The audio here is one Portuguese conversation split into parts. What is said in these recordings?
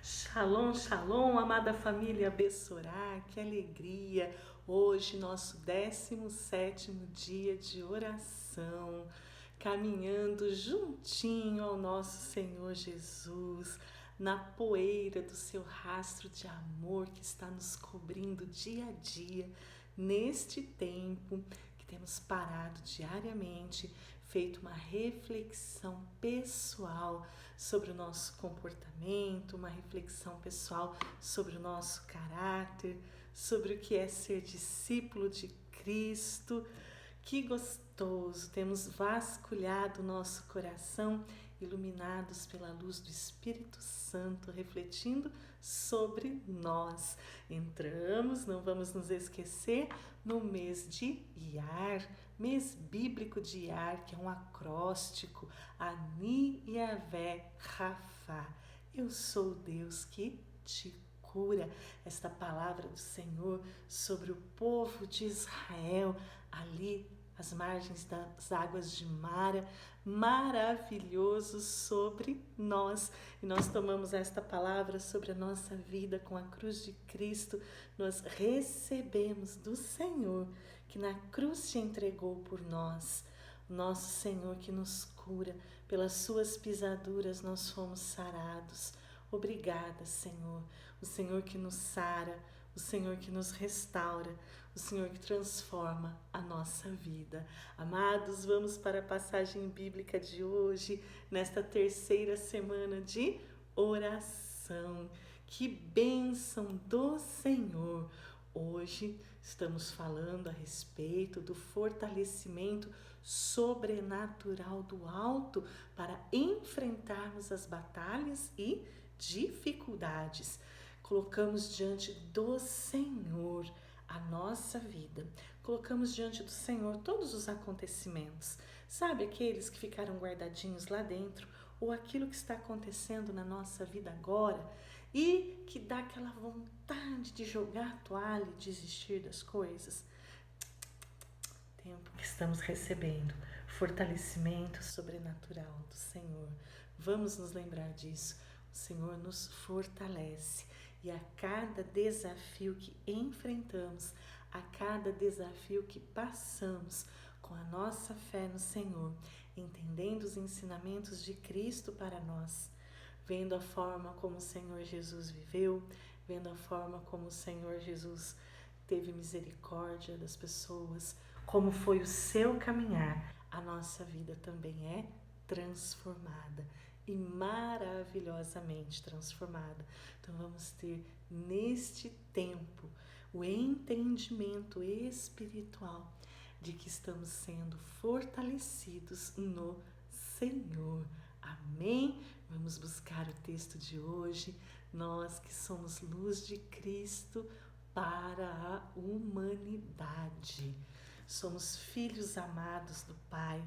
Shalom, shalom, amada família Bessorá, que alegria! Hoje, nosso 17º dia de oração, caminhando juntinho ao nosso Senhor Jesus, na poeira do seu rastro de amor que está nos cobrindo dia a dia, neste tempo que temos parado diariamente, feito uma reflexão pessoal sobre o nosso comportamento, uma reflexão pessoal sobre o nosso caráter, sobre o que é ser discípulo de Cristo. Que gostoso! Temos vasculhado o nosso coração, iluminados pela luz do Espírito Santo, refletindo sobre nós. Entramos, não vamos nos esquecer, no mês de Iyar, mês bíblico de Iyar, que é um acróstico, Ani Yavé Rafá. Eu sou o Deus que te cura. Esta palavra do Senhor sobre o povo de Israel, ali às margens das águas de Mara, maravilhoso sobre nós. E nós tomamos esta palavra sobre a nossa vida com a cruz de Cristo. Nós recebemos do Senhor, que na cruz se entregou por nós. Nosso Senhor que nos cura, pelas suas pisaduras nós fomos sarados. Obrigada, Senhor. O Senhor que nos sara, o Senhor que nos restaura, o Senhor que transforma a nossa vida. Amados, vamos para a passagem bíblica de hoje, nesta terceira semana de oração. Que bênção do Senhor! Hoje estamos falando a respeito do fortalecimento sobrenatural do alto para enfrentarmos as batalhas e dificuldades. Colocamos diante do Senhor a nossa vida. Colocamos diante do Senhor todos os acontecimentos. Sabe, aqueles que ficaram guardadinhos lá dentro, ou aquilo que está acontecendo na nossa vida agora e que dá aquela vontade de jogar a toalha e desistir das coisas. Tempo que estamos recebendo fortalecimento sobrenatural do Senhor. Vamos nos lembrar disso. O Senhor nos fortalece e a cada desafio que enfrentamos, a cada desafio que passamos com a nossa fé no Senhor, entendendo os ensinamentos de Cristo para nós, vendo a forma como o Senhor Jesus viveu, vendo a forma como o Senhor Jesus teve misericórdia das pessoas, como foi o seu caminhar, a nossa vida também é transformada e maravilhosamente transformada. Então vamos ter neste tempo o entendimento espiritual de que estamos sendo fortalecidos no Senhor. Amém? Vamos buscar o texto de hoje. Nós que somos luz de Cristo para a humanidade. Somos filhos amados do Pai,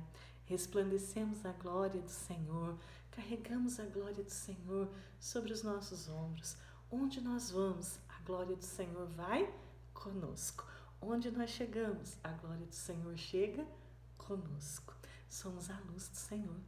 resplandecemos a glória do Senhor, carregamos a glória do Senhor sobre os nossos ombros. Onde nós vamos, a glória do Senhor vai conosco. Onde nós chegamos, a glória do Senhor chega conosco. Somos a luz do Senhor.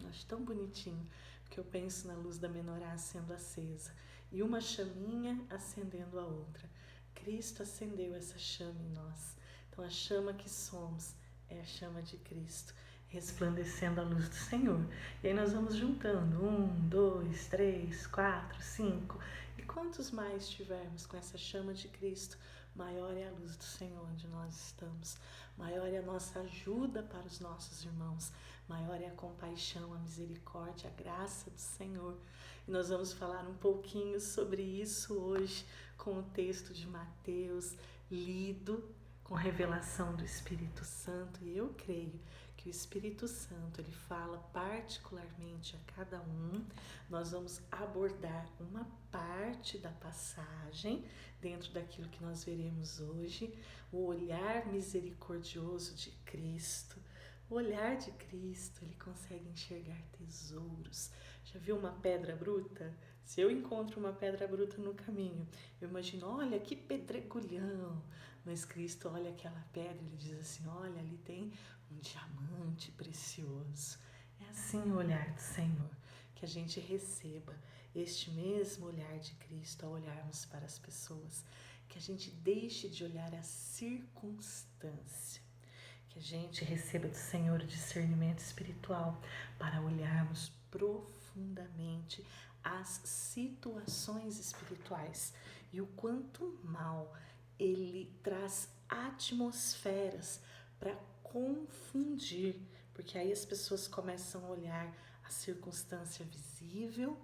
Eu acho tão bonitinho, porque eu penso na luz da menorá sendo acesa e uma chaminha acendendo a outra. Cristo acendeu essa chama em nós. Então a chama que somos é a chama de Cristo, resplandecendo a luz do Senhor. E aí nós vamos juntando 1, 2, 3, 4, 5. E quantos mais tivermos com essa chama de Cristo, maior é a luz do Senhor onde nós estamos. Maior é a nossa ajuda para os nossos irmãos. Maior é a compaixão, a misericórdia, a graça do Senhor. E nós vamos falar um pouquinho sobre isso hoje com o texto de Mateus, lido com revelação do Espírito Santo. E eu creio que o Espírito Santo, ele fala particularmente a cada um. Nós vamos abordar uma parte da passagem dentro daquilo que nós veremos hoje, o olhar misericordioso de Cristo. O olhar de Cristo, ele consegue enxergar tesouros. Já viu uma pedra bruta? Se eu encontro uma pedra bruta no caminho, eu imagino, olha que pedregulhão. Mas Cristo olha aquela pedra e ele diz assim, olha, ali tem um diamante precioso. É assim o olhar do Senhor, que a gente receba este mesmo olhar de Cristo ao olharmos para as pessoas, que a gente deixe de olhar a circunstância, que a gente receba do Senhor o discernimento espiritual para olharmos profundamente as situações espirituais e o quanto mal ele traz atmosferas para confundir, porque aí as pessoas começam a olhar a circunstância visível,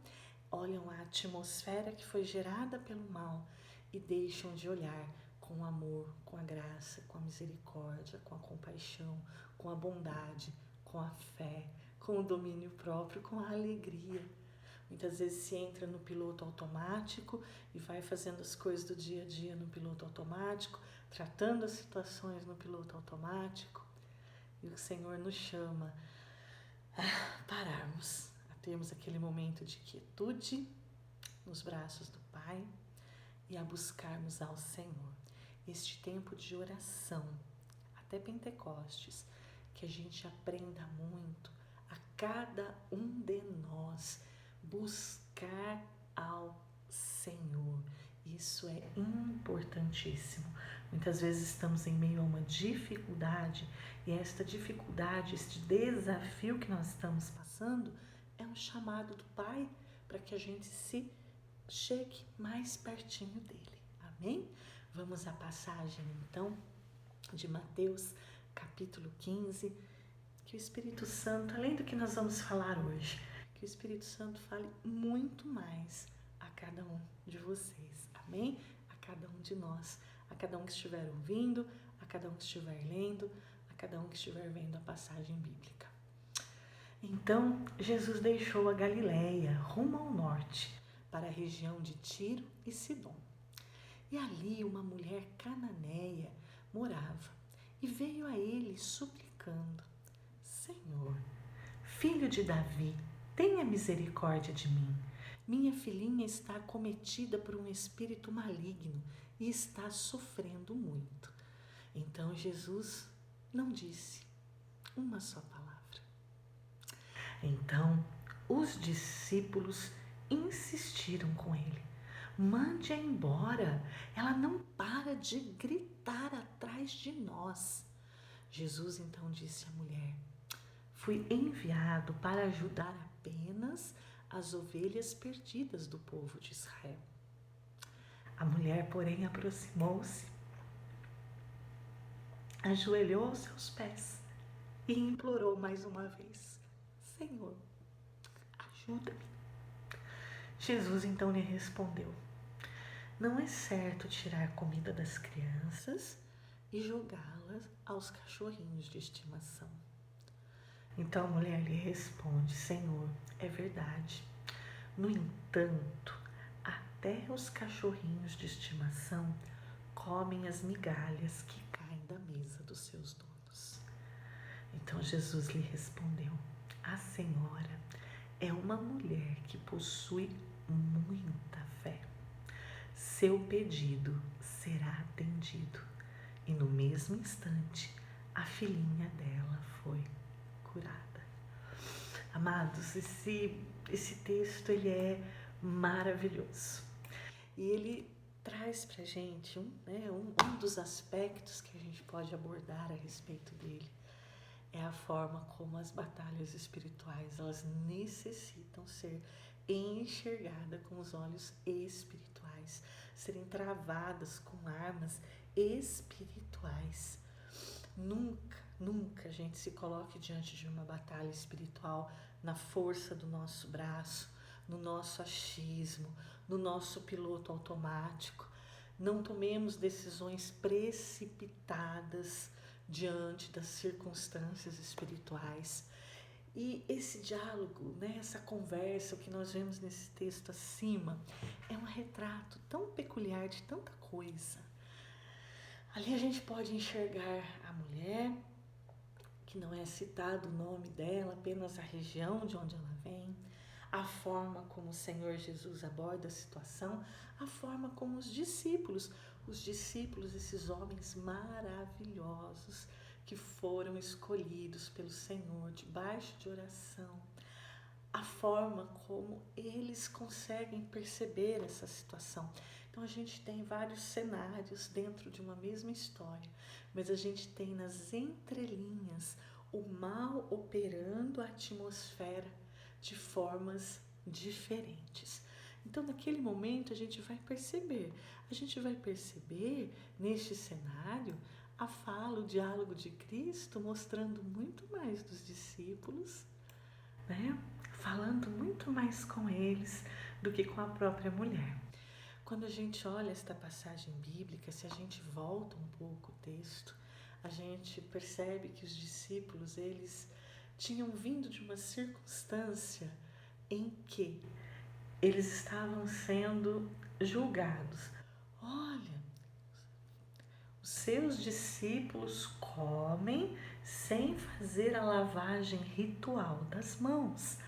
olham a atmosfera que foi gerada pelo mal e deixam de olhar com o amor, com a graça, com a misericórdia, com a compaixão, com a bondade, com a fé, com o domínio próprio, com a alegria. Muitas vezes se entra no piloto automático e vai fazendo as coisas do dia a dia no piloto automático, tratando as situações no piloto automático. E o Senhor nos chama a pararmos, a termos aquele momento de quietude nos braços do Pai e a buscarmos ao Senhor. Este tempo de oração, até Pentecostes, que a gente aprenda muito, a cada um de nós, buscar ao Senhor. Isso é importantíssimo. Muitas vezes estamos em meio a uma dificuldade e esta dificuldade, este desafio que nós estamos passando é um chamado do Pai para que a gente se chegue mais pertinho dele. Amém? Vamos à passagem então de Mateus capítulo 15, que o Espírito Santo, além do que nós vamos falar hoje, que o Espírito Santo fale muito mais a cada um de vocês, amém? A cada um de nós, a cada um que estiver ouvindo, a cada um que estiver lendo, a cada um que estiver vendo a passagem bíblica. Então, Jesus deixou a Galileia, rumo ao norte, para a região de Tiro e Sidom. E ali uma mulher cananeia morava e veio a ele suplicando: Senhor, filho de Davi, tenha misericórdia de mim. Minha filhinha está acometida por um espírito maligno e está sofrendo muito. Então Jesus não disse uma só palavra. Então os discípulos insistiram com ele: mande-a embora, ela não para de gritar atrás de nós. Jesus então disse à mulher: fui enviado para ajudar apenas as ovelhas perdidas do povo de Israel. A mulher, porém, aproximou-se, ajoelhou aos seus pés e implorou mais uma vez: Senhor, ajuda-me. Jesus então lhe respondeu: não é certo tirar comida das crianças e jogá-las aos cachorrinhos de estimação. Então a mulher lhe responde: Senhor, é verdade. No entanto, até os cachorrinhos de estimação comem as migalhas que caem da mesa dos seus donos. Então Jesus lhe respondeu: a senhora é uma mulher que possui muita fé. Seu pedido será atendido. E no mesmo instante, a filhinha dela foi curada. Amados, esse texto ele é maravilhoso. E ele traz pra gente um dos aspectos que a gente pode abordar a respeito dele. É a forma como as batalhas espirituais, elas necessitam ser enxergadas com os olhos espirituais, serem travadas com armas espirituais. Nunca a gente se coloque diante de uma batalha espiritual na força do nosso braço, no nosso achismo, no nosso piloto automático. Não tomemos decisões precipitadas diante das circunstâncias espirituais. E esse diálogo, essa conversa, o que nós vemos nesse texto acima, é um retrato tão peculiar de tanta coisa. Ali a gente pode enxergar a mulher, que não é citado o nome dela, apenas a região de onde ela vem, a forma como o Senhor Jesus aborda a situação, a forma como os discípulos, esses homens maravilhosos que foram escolhidos pelo Senhor debaixo de oração, a forma como eles conseguem perceber essa situação. Então a gente tem vários cenários dentro de uma mesma história, mas a gente tem nas entrelinhas o mal operando a atmosfera de formas diferentes. Então naquele momento a gente vai perceber neste cenário a fala, o diálogo de Cristo mostrando muito mais dos discípulos, né? Falando muito mais com eles do que com a própria mulher. Quando a gente olha esta passagem bíblica, se a gente volta um pouco o texto, a gente percebe que os discípulos, eles tinham vindo de uma circunstância em que eles estavam sendo julgados. Olha, os seus discípulos comem sem fazer a lavagem ritual das mãos.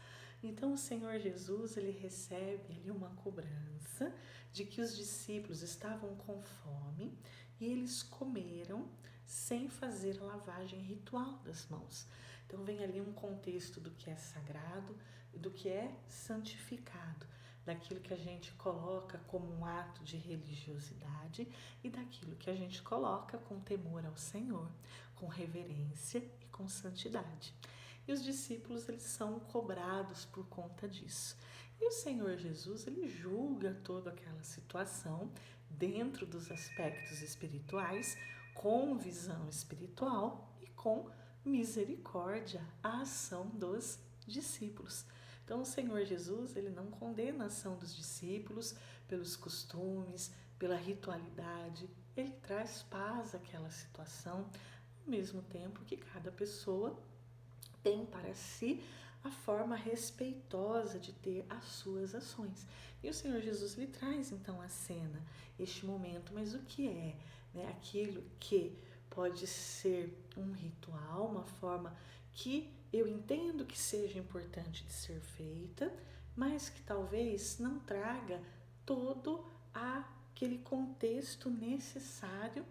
Então o Senhor Jesus, ele recebe ali uma cobrança de que os discípulos estavam com fome e eles comeram sem fazer a lavagem ritual das mãos. Então vem ali um contexto do que é sagrado e do que é santificado, daquilo que a gente coloca como um ato de religiosidade e daquilo que a gente coloca com temor ao Senhor, com reverência e com santidade. E os discípulos, eles são cobrados por conta disso. E o Senhor Jesus, ele julga toda aquela situação dentro dos aspectos espirituais, com visão espiritual e com misericórdia, a ação dos discípulos. Então o Senhor Jesus, ele não condena a ação dos discípulos pelos costumes, pela ritualidade, ele traz paz àquela situação, ao mesmo tempo que cada pessoa tem para si a forma respeitosa de ter as suas ações. E o Senhor Jesus lhe traz então a cena, este momento, mas o que é, né? Aquilo que pode ser um ritual, uma forma que eu entendo que seja importante de ser feita, mas que talvez não traga todo aquele contexto necessário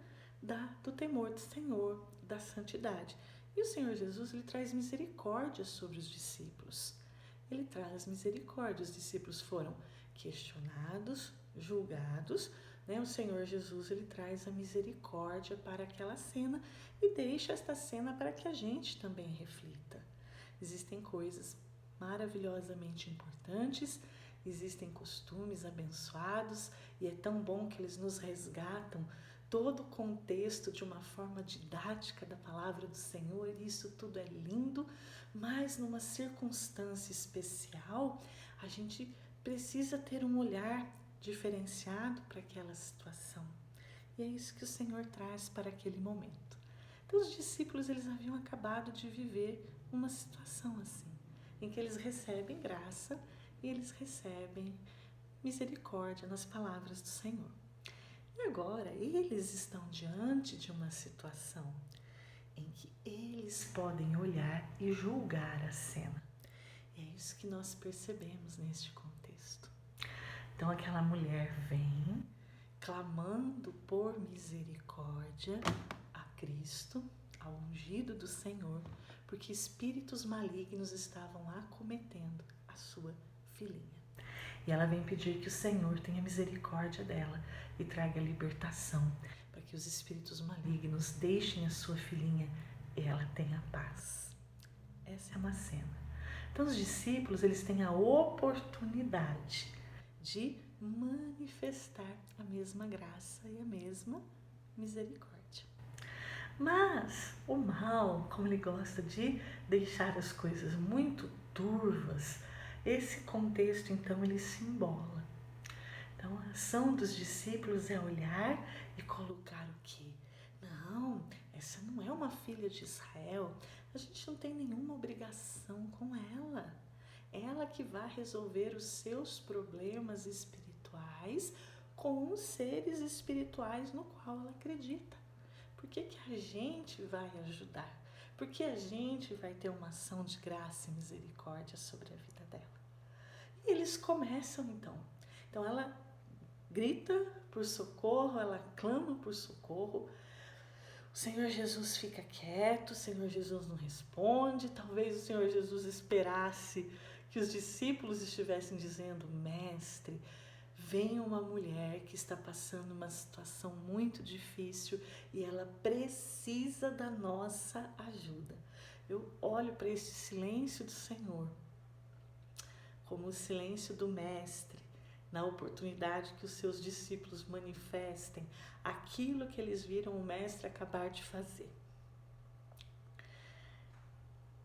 do temor do Senhor, da santidade. E o Senhor Jesus, ele traz misericórdia sobre os discípulos. Ele traz misericórdia. Os discípulos foram questionados, julgados, né? O Senhor Jesus, ele traz a misericórdia para aquela cena e deixa esta cena para que a gente também reflita. Existem coisas maravilhosamente importantes, existem costumes abençoados e é tão bom que eles nos resgatam todo o contexto de uma forma didática da palavra do Senhor, e isso tudo é lindo, mas numa circunstância especial, a gente precisa ter um olhar diferenciado para aquela situação. E é isso que o Senhor traz para aquele momento. Então os discípulos, eles haviam acabado de viver uma situação assim, em que eles recebem graça e eles recebem misericórdia nas palavras do Senhor. E agora eles estão diante de uma situação em que eles podem olhar e julgar a cena. E é isso que nós percebemos neste contexto. Então aquela mulher vem clamando por misericórdia a Cristo, ao ungido do Senhor, porque espíritos malignos estavam acometendo a sua filhinha. E ela vem pedir que o Senhor tenha misericórdia dela e traga libertação, para que os espíritos malignos deixem a sua filhinha e ela tenha paz. Essa é uma cena. Então os discípulos, eles têm a oportunidade de manifestar a mesma graça e a mesma misericórdia. Mas o mal, como ele gosta de deixar as coisas muito turvas, esse contexto então ele se embola. Então a ação dos discípulos é olhar e colocar o quê? Não, essa não é uma filha de Israel, a gente não tem nenhuma obrigação com ela. Ela que vai resolver os seus problemas espirituais com os seres espirituais no qual ela acredita. Por que a gente vai ajudar? Por que a gente vai ter uma ação de graça e misericórdia sobre a vida dela? E eles começam então. Então ela grita por socorro, ela clama por socorro. O Senhor Jesus fica quieto, o Senhor Jesus não responde. Talvez o Senhor Jesus esperasse que os discípulos estivessem dizendo: Mestre, vem uma mulher que está passando uma situação muito difícil e ela precisa da nossa ajuda. Eu olho para esse silêncio do Senhor como o silêncio do Mestre, na oportunidade que os seus discípulos manifestem aquilo que eles viram o Mestre acabar de fazer.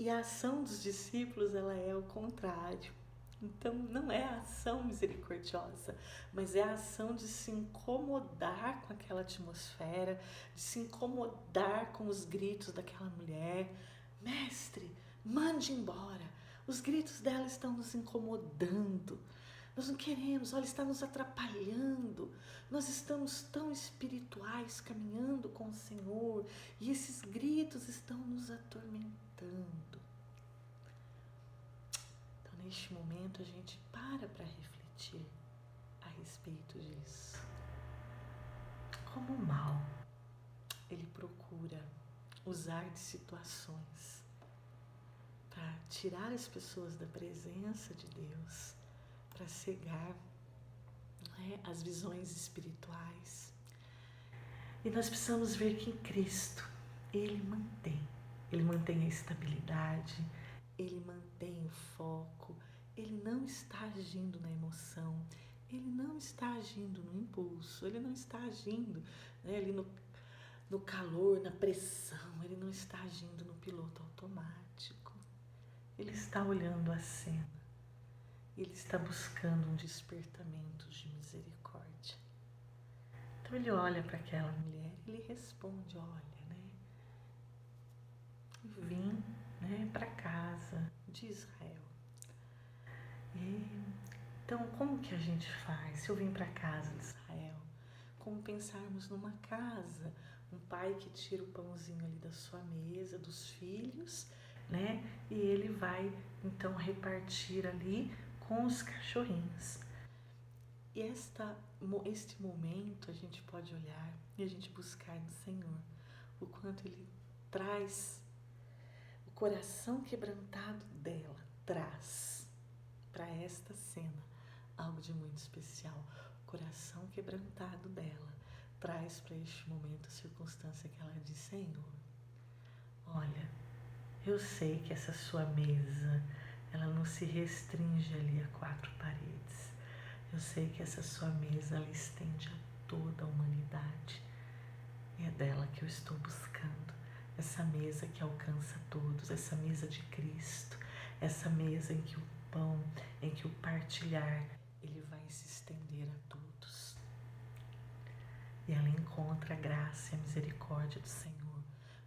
E a ação dos discípulos, ela é o contrário. Então, não é a ação misericordiosa, mas é a ação de se incomodar com aquela atmosfera, de se incomodar com os gritos daquela mulher. Mestre, mande embora. Os gritos dela estão nos incomodando. Nós não queremos, olha, está nos atrapalhando. Nós estamos tão espirituais, caminhando com o Senhor, e esses gritos estão nos atormentando. Então, neste momento, a gente para refletir a respeito disso. Como o mal, ele procura usar de situações para tirar as pessoas da presença de Deus, para cegar, as visões espirituais. E nós precisamos ver que em Cristo Ele mantém a estabilidade, Ele mantém o foco, Ele não está agindo na emoção, Ele não está agindo no impulso, Ele não está agindo ali no calor, na pressão, Ele não está agindo no piloto automático. Ele está olhando a cena. Ele está buscando um despertamento de misericórdia. Então ele olha para aquela mulher e ele responde: olha, vim, para casa de Israel. Então, como que a gente faz? Se eu vim para casa de Israel, como pensarmos numa casa, um pai que tira o pãozinho ali da sua mesa, dos filhos, e ele vai então repartir ali com os cachorrinhos. E este momento a gente pode olhar e a gente buscar no Senhor o quanto Ele traz, o coração quebrantado dela traz para esta cena algo de muito especial. O coração quebrantado dela traz para este momento a circunstância que ela diz: Senhor, olha, eu sei que essa sua mesa, ela não se restringe ali a 4 paredes. Eu sei que essa sua mesa, ela estende a toda a humanidade. E é dela que eu estou buscando. Essa mesa que alcança todos, essa mesa de Cristo, essa mesa em que o pão, em que o partilhar, ele vai se estender a todos. E ela encontra a graça e a misericórdia do Senhor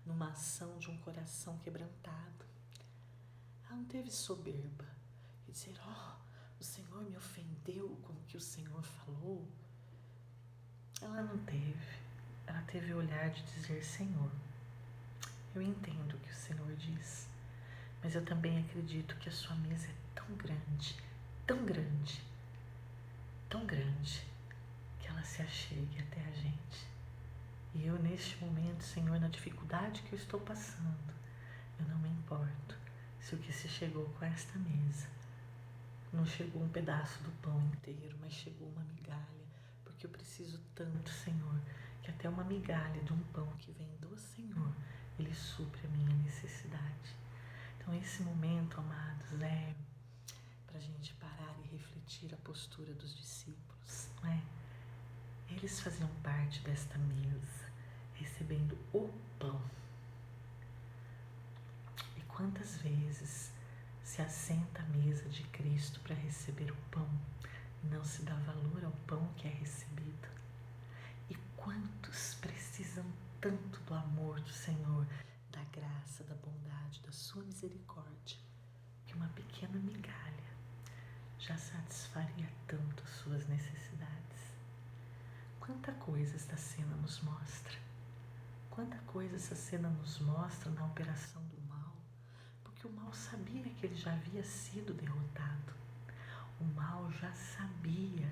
numa ação de um coração quebrantado. Ela não teve soberba e dizer: o Senhor me ofendeu com o que o Senhor falou. Ela não teve. Ela teve o olhar de dizer: Senhor, eu entendo o que o Senhor diz, mas eu também acredito que a sua mesa é tão grande, tão grande, tão grande, que ela se achegue até a gente. E eu, neste momento, Senhor, na dificuldade que eu estou passando, eu não me importo se o que se chegou com esta mesa não chegou um pedaço do pão inteiro, mas chegou uma migalha, porque eu preciso tanto, Senhor, que até uma migalha de um pão que vem do Senhor, Ele supre a minha necessidade. Então, esse momento, amados, é para a gente parar e refletir a postura dos discípulos, não é? Eles faziam parte desta mesa, recebendo o pão. E quantas vezes se assenta à mesa de Cristo para receber o pão e não se dá valor ao pão que é recebido? E quantos precisam tanto do amor do Senhor, da graça, da bondade, da sua misericórdia, que uma pequena migalha já satisfaria tanto as suas necessidades? Quanta coisa esta cena nos mostra. Quanta coisa essa cena nos mostra na operação do mal. Porque o mal sabia que ele já havia sido derrotado. O mal já sabia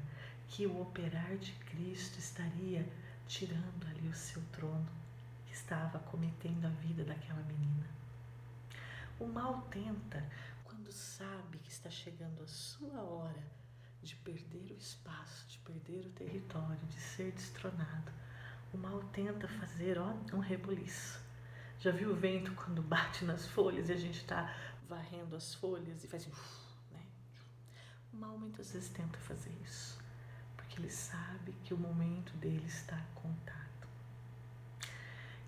que o operar de Cristo estaria tirando ali o seu trono, que estava cometendo a vida daquela menina. O mal tenta, quando quando sabe que está chegando a sua hora de perder o espaço, de perder o território, de ser destronado, o mal tenta fazer um rebuliço. Já viu o vento quando bate nas folhas e a gente está varrendo as folhas e faz assim, né? O mal muitas vezes tenta fazer isso, porque ele sabe que o momento dele está contado.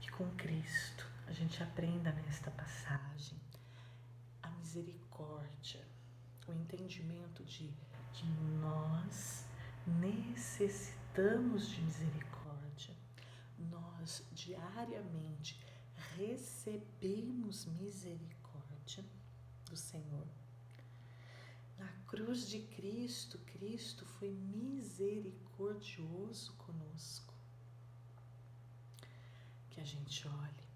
Que com Cristo a gente aprenda nesta passagem a misericórdia, o entendimento de que nós necessitamos de misericórdia. Nós diariamente recebemos misericórdia do Senhor. Na cruz de Cristo, Cristo foi misericordioso conosco. Que a gente olhe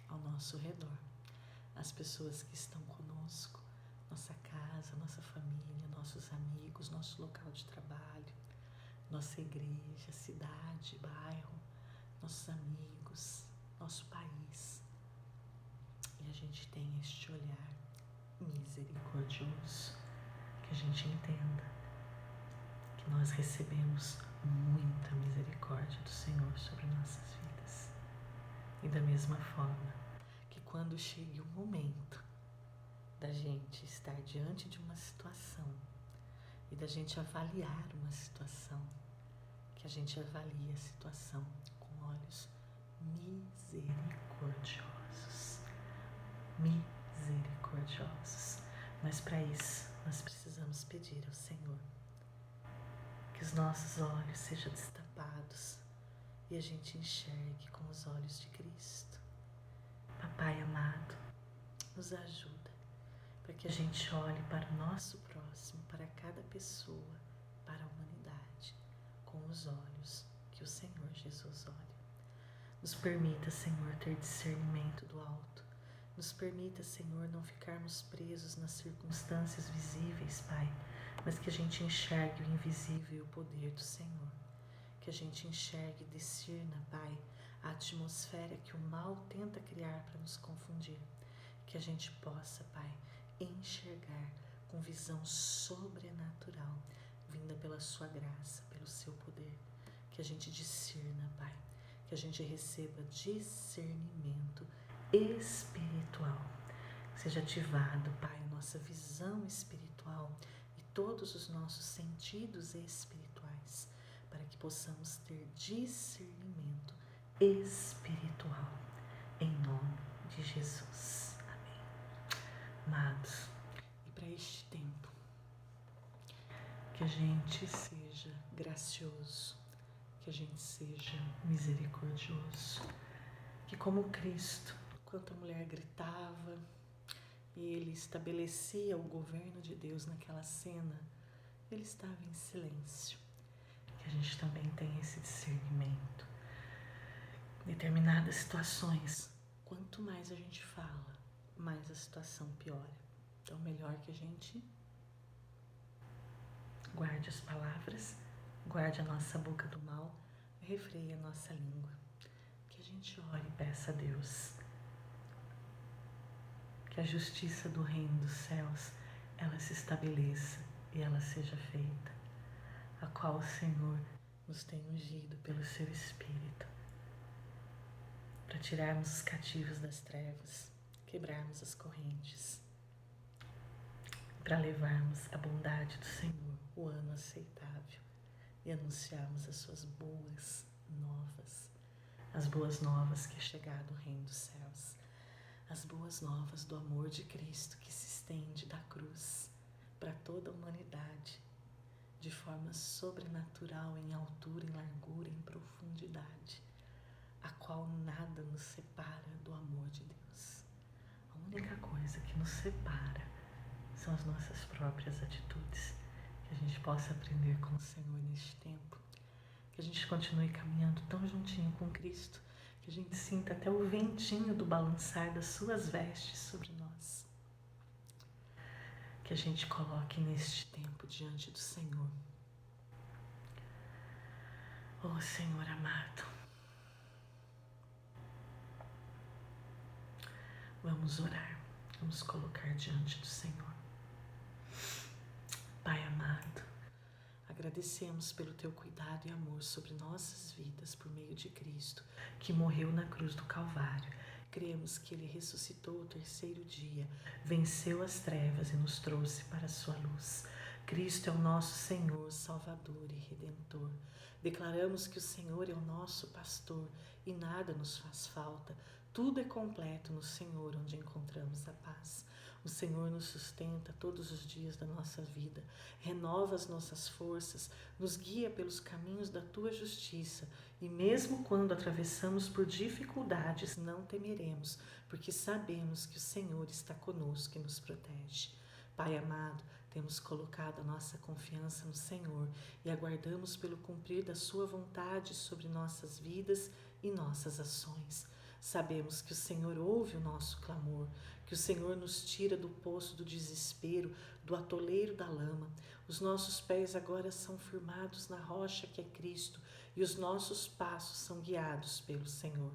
ao nosso redor, as pessoas que estão conosco, nossa casa, nossa família, nossos amigos, nosso local de trabalho, nossa igreja, cidade, bairro, nossos amigos, nosso país. E a gente tem este olhar misericordioso, que a gente entenda que nós recebemos muita misericórdia do Senhor sobre nossas vidas. E da mesma forma que quando chegue o momento da gente estar diante de uma situação e da gente avaliar uma situação, que a gente avalie a situação com olhos misericordiosos. Misericordiosos. Mas para isso, nós precisamos pedir ao Senhor que os nossos olhos sejam destapados e a gente enxergue com os olhos de Cristo. Papai amado, nos ajuda para que a gente olhe para o nosso próximo, para cada pessoa, para a humanidade, com os olhos que o Senhor Jesus olha. Nos permita, Senhor, ter discernimento do alto. Nos permita, Senhor, não ficarmos presos nas circunstâncias visíveis, Pai, mas que a gente enxergue o invisível e o poder do Senhor. Que a gente enxergue e discirna, Pai, a atmosfera que o mal tenta criar para nos confundir. Que a gente possa, Pai, enxergar com visão sobrenatural, vinda pela sua graça, pelo seu poder. Que a gente discirna, Pai, que a gente receba discernimento espiritual. Seja ativado, Pai, a nossa visão espiritual e todos os nossos sentidos espirituais, para que possamos ter discernimento espiritual, em nome de Jesus. Amém. Amados, e para este tempo, que a gente seja gracioso, que a gente seja misericordioso, que como Cristo, enquanto a mulher gritava e ele estabelecia o governo de Deus naquela cena, ele estava em silêncio. Que a gente também tenha esse discernimento. Em determinadas situações, quanto mais a gente fala, mais a situação piora. Então, melhor que a gente guarde as palavras, guarde a nossa boca do mal, refreie a nossa língua. Que a gente ore e peça a Deus que a justiça do reino dos céus, ela se estabeleça e ela seja feita, a qual o Senhor nos tem ungido pelo seu Espírito, para tirarmos os cativos das trevas, quebrarmos as correntes, para levarmos a bondade do Senhor, o ano aceitável, e anunciarmos as suas boas novas, as boas novas que é chegado o reino dos céus, as boas novas do amor de Cristo que se estende da cruz para toda a humanidade, de forma sobrenatural, em altura, em largura, em profundidade, a qual nada nos separa do amor de Deus. A única coisa que nos separa são as nossas próprias atitudes. Que a gente possa aprender com o Senhor neste tempo, que a gente continue caminhando tão juntinho com Cristo, que a gente sinta até o ventinho do balançar das suas vestes sobre nós. Que a gente coloque neste tempo diante do Senhor. Oh, Senhor amado, vamos orar, vamos colocar diante do Senhor. Pai amado, agradecemos pelo Teu cuidado e amor sobre nossas vidas por meio de Cristo, que morreu na cruz do Calvário. Cremos que Ele ressuscitou o terceiro dia, venceu as trevas e nos trouxe para a sua luz. Cristo é o nosso Senhor, Salvador e Redentor. Declaramos que o Senhor é o nosso pastor e nada nos faz falta. Tudo é completo no Senhor, onde encontramos a paz. O Senhor nos sustenta todos os dias da nossa vida, renova as nossas forças, nos guia pelos caminhos da Tua justiça e mesmo quando atravessamos por dificuldades, não temeremos, porque sabemos que o Senhor está conosco e nos protege. Pai amado, temos colocado a nossa confiança no Senhor e aguardamos pelo cumprir da Sua vontade sobre nossas vidas e nossas ações. Sabemos que o Senhor ouve o nosso clamor, que o Senhor nos tira do poço do desespero, do atoleiro da lama. Os nossos pés agora são firmados na rocha que é Cristo e os nossos passos são guiados pelo Senhor.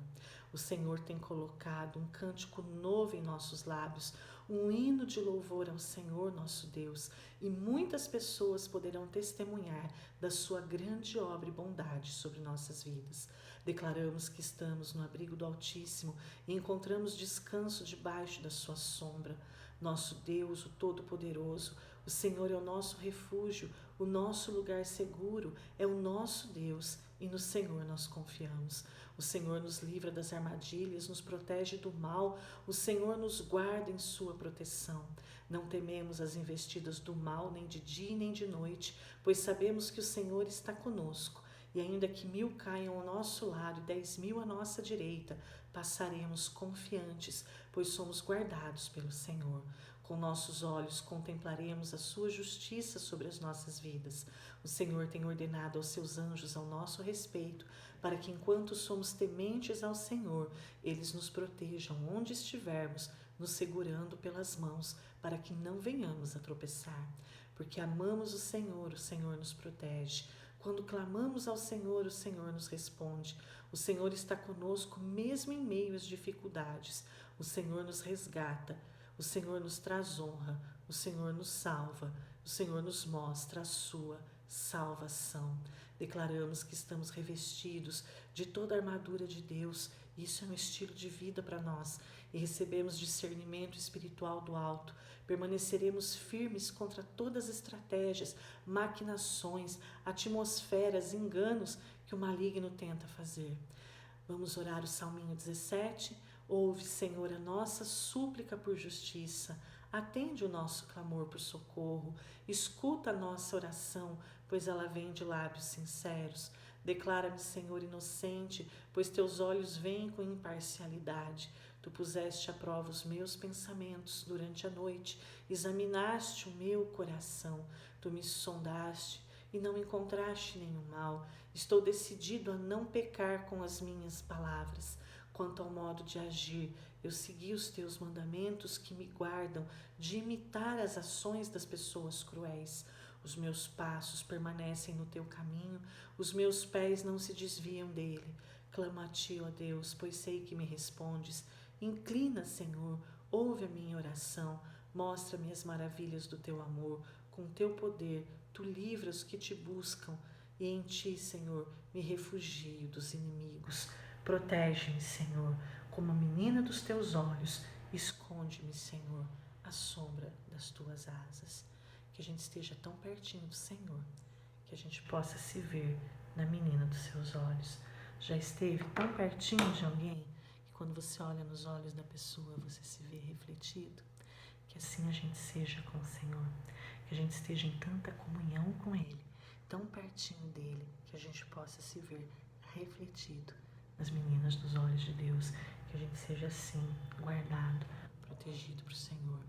O Senhor tem colocado um cântico novo em nossos lábios, um hino de louvor ao Senhor nosso Deus, e muitas pessoas poderão testemunhar da sua grande obra e bondade sobre nossas vidas. Declaramos que estamos no abrigo do Altíssimo e encontramos descanso debaixo da sua sombra. Nosso Deus, o Todo-Poderoso, o Senhor é o nosso refúgio, o nosso lugar seguro, é o nosso Deus e no Senhor nós confiamos. O Senhor nos livra das armadilhas, nos protege do mal, o Senhor nos guarda em sua proteção. Não tememos as investidas do mal, nem de dia nem de noite, pois sabemos que o Senhor está conosco. E ainda que 1000 caiam ao nosso lado e 10.000 à nossa direita, passaremos confiantes, pois somos guardados pelo Senhor. Com nossos olhos contemplaremos a sua justiça sobre as nossas vidas. O Senhor tem ordenado aos seus anjos ao nosso respeito, para que enquanto somos tementes ao Senhor, eles nos protejam onde estivermos, nos segurando pelas mãos, para que não venhamos a tropeçar. Porque amamos o Senhor nos protege. Quando clamamos ao Senhor, o Senhor nos responde. O Senhor está conosco mesmo em meio às dificuldades. O Senhor nos resgata. O Senhor nos traz honra. O Senhor nos salva. O Senhor nos mostra a sua salvação. Declaramos que estamos revestidos de toda a armadura de Deus. Isso é um estilo de vida para nós. E recebemos discernimento espiritual do alto. Permaneceremos firmes contra todas as estratégias, maquinações, atmosferas, enganos que o maligno tenta fazer. Vamos orar o Salminho 17. Ouve, Senhor, a nossa súplica por justiça. Atende o nosso clamor por socorro. Escuta a nossa oração, pois ela vem de lábios sinceros. Declara-me, Senhor, inocente, pois teus olhos veem com imparcialidade. Tu puseste à prova os meus pensamentos durante a noite, examinaste o meu coração. Tu me sondaste e não encontraste nenhum mal. Estou decidido a não pecar com as minhas palavras. Quanto ao modo de agir, eu segui os teus mandamentos que me guardam de imitar as ações das pessoas cruéis. Os meus passos permanecem no teu caminho, os meus pés não se desviam dele. Clamo a ti, ó Deus, pois sei que me respondes. Inclina, Senhor, ouve a minha oração, mostra-me as maravilhas do teu amor. Com teu poder, tu livras os que te buscam, e em ti, Senhor, me refugio dos inimigos. Protege-me, Senhor, como a menina dos teus olhos. Esconde-me, Senhor, à sombra das tuas asas. Que a gente esteja tão pertinho do Senhor, que a gente possa se ver na menina dos seus olhos. Já esteve tão pertinho de alguém que quando você olha nos olhos da pessoa, você se vê refletido? Que assim a gente seja com o Senhor, que a gente esteja em tanta comunhão com Ele, tão pertinho dEle, que a gente possa se ver refletido nas meninas dos olhos de Deus, que a gente seja assim, guardado, protegido para o Senhor,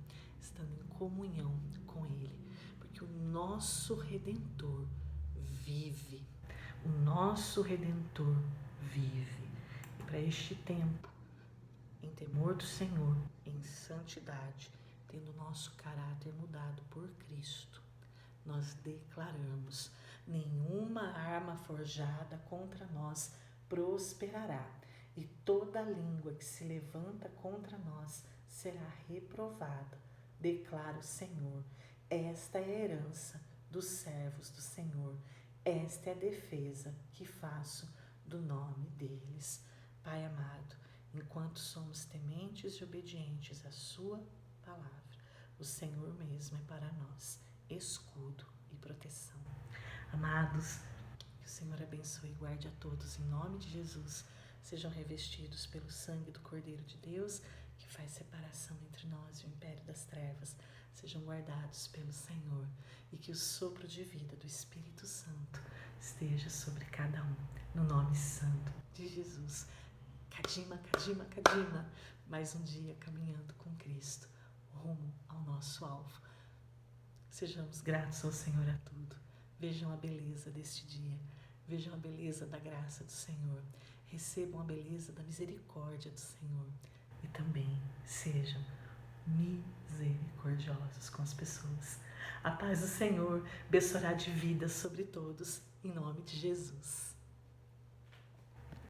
estando em comunhão com Ele, porque o nosso Redentor vive, o nosso Redentor vive. E para este tempo, em temor do Senhor, em santidade, tendo nosso caráter mudado por Cristo, nós declaramos: nenhuma arma forjada contra nós prosperará, e toda língua que se levanta contra nós será reprovada. Declara o Senhor: esta é a herança dos servos do Senhor. Esta é a defesa que faço do nome deles. Pai amado, enquanto somos tementes e obedientes à sua palavra, o Senhor mesmo é para nós escudo e proteção. Amados, que o Senhor abençoe e guarde a todos em nome de Jesus. Sejam revestidos pelo sangue do Cordeiro de Deus, que faz separação entre nós e o império das trevas. Sejam guardados pelo Senhor e que o sopro de vida do Espírito Santo esteja sobre cada um, no nome santo de Jesus. Kadima, Kadima, Kadima. Mais um dia caminhando com Cristo, rumo ao nosso alvo. Sejamos gratos ao Senhor a tudo. Vejam a beleza deste dia. Vejam a beleza da graça do Senhor. Recebam a beleza da misericórdia do Senhor. E também sejam misericordiosos com as pessoas. A paz do Senhor, abençoará de vida sobre todos, em nome de Jesus.